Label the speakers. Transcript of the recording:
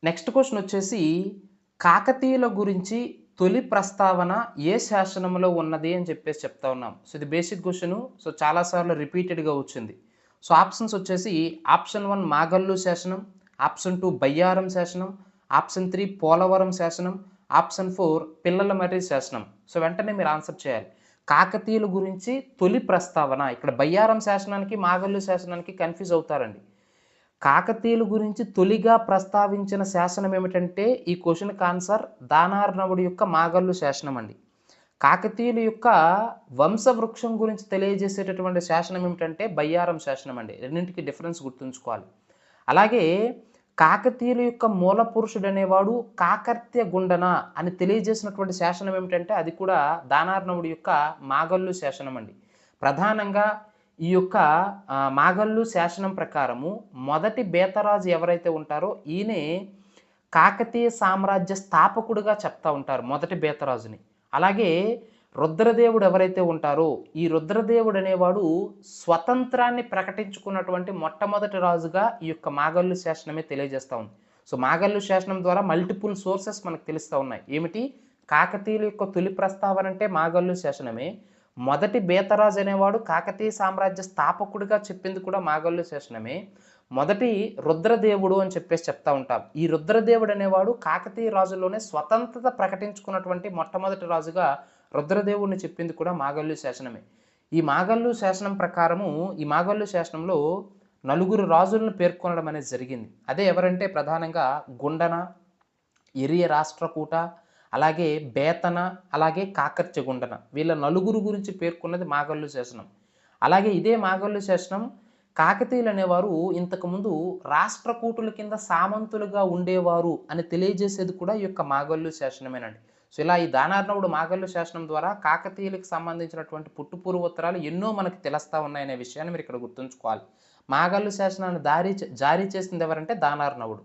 Speaker 1: Next question వచ్చేసి కాకతీయుల గురించి తొలి ప్రస్తావన ఏ శాసనంలో ఉన్నది అని చెప్పేసి చెప్తా ఉన్నాం. సో, ఇది బేసిక్ క్వెషను. సో, చాలా సార్లు రిపీటెడ్‌గా వచ్చింది. సో, ఆప్షన్స్ వచ్చేసి ఆప్షన్ 1 మాగల్లు శాసనం, ఆప్షన్ 2 బయ్యారం శాసనం, ఆప్షన్ 3 పోలవరం శాసనం, ఆప్షన్ 4 పిల్లలమర్రి శాసనం. సో, వెంటనే మీరు ఆన్సర్ చేయాలి. కాకతీయుల గురించి తొలి ప్రస్తావన. ఇక్కడ బయ్యారం శాసనానికి, మాగల్లు శాసనానికి కన్‌ఫ్యూజ్ అవుతారండి. కాకతీయుల గురించి తొలిగా ప్రస్తావించిన శాసనం ఏమిటంటే, ఈ క్వెషన్‌కి ఆన్సర్ దానార్ణవుడి యొక్క మాగల్లు శాసనం అండి. కాకతీయుల యొక్క వంశవృక్షం గురించి తెలియజేసేటటువంటి శాసనం ఏమిటంటే బయ్యారం శాసనం అండి. రెండింటికి డిఫరెన్స్ గుర్తుంచుకోవాలి. అలాగే కాకతీయుల యొక్క మూల పురుషుడనేవాడు కాకర్త్య గుండన అని తెలియజేసినటువంటి శాసనం ఏమిటంటే, అది కూడా దానార్ణవుడి యొక్క మాగల్లు శాసనం అండి. ప్రధానంగా ఈ యొక్క మాగల్లు శాసనం ప్రకారము మొదటి బేతరాజు ఎవరైతే ఉంటారో ఈయనే కాకతీయ సామ్రాజ్య స్థాపకుడుగా చెప్తా ఉంటారు మొదటి బేతరాజుని. అలాగే రుద్రదేవుడు ఎవరైతే ఉంటారో ఈ రుద్రదేవుడు అనేవాడు స్వతంత్రాన్ని ప్రకటించుకున్నటువంటి మొట్టమొదటి రాజుగా ఈ యొక్క మాగల్లు శాసనమే తెలియజేస్తా ఉంది. సో, మాగల్లు శాసనం ద్వారా మల్టిపుల్ సోర్సెస్ మనకు తెలుస్తా ఉన్నాయి. ఏమిటి? కాకతీయుల యొక్క తొలి ప్రస్తావన అంటే మాగల్లు శాసనమే. మొదటి బేతరాజు అనేవాడు కాకతీయ సామ్రాజ్య స్థాపకుడిగా చెప్పింది కూడా మాగల్లు శాసనమే. మొదటి రుద్రదేవుడు అని చెప్పేసి చెప్తా ఉంటాం. ఈ రుద్రదేవుడు అనేవాడు కాకతీయ రాజుల్లోనే స్వతంత్రత ప్రకటించుకున్నటువంటి మొట్టమొదటి రాజుగా రుద్రదేవుడిని చెప్పింది కూడా మాగల్లు శాసనమే. ఈ మాగల్లు శాసనం ప్రకారము ఈ మాగల్లు శాసనంలో నలుగురు రాజులను పేర్కొనడం అనేది జరిగింది. అదే ఎవరంటే ప్రధానంగా గుండన, ఎరియ రాష్ట్రకూట, అలాగే బేతన, అలాగే కాకర్చెగుండన. వీళ్ళ నలుగురు గురించి పేర్కొన్నది మాగల్లు శాసనం. అలాగే ఇదే మాగల్లు శాసనం కాకతీయులు అనేవారు ఇంతకుముందు రాష్ట్రకూటుల కింద సామంతులుగా ఉండేవారు అని తెలియజేసేది కూడా ఈ యొక్క మాగల్లు శాసనమేనండి. సో, ఇలా ఈ దానార్ణవుడు మాగల్లు శాసనం ద్వారా కాకతీయులకు సంబంధించినటువంటి పుట్టుపూర్వోత్తరాలు ఎన్నో మనకు తెలుస్తా ఉన్నాయనే విషయాన్ని మీరు ఇక్కడ గుర్తుంచుకోవాలి. మాగల్లు శాసనాన్ని జారీ చేసింది ఎవరంటే దానార్ణవుడు.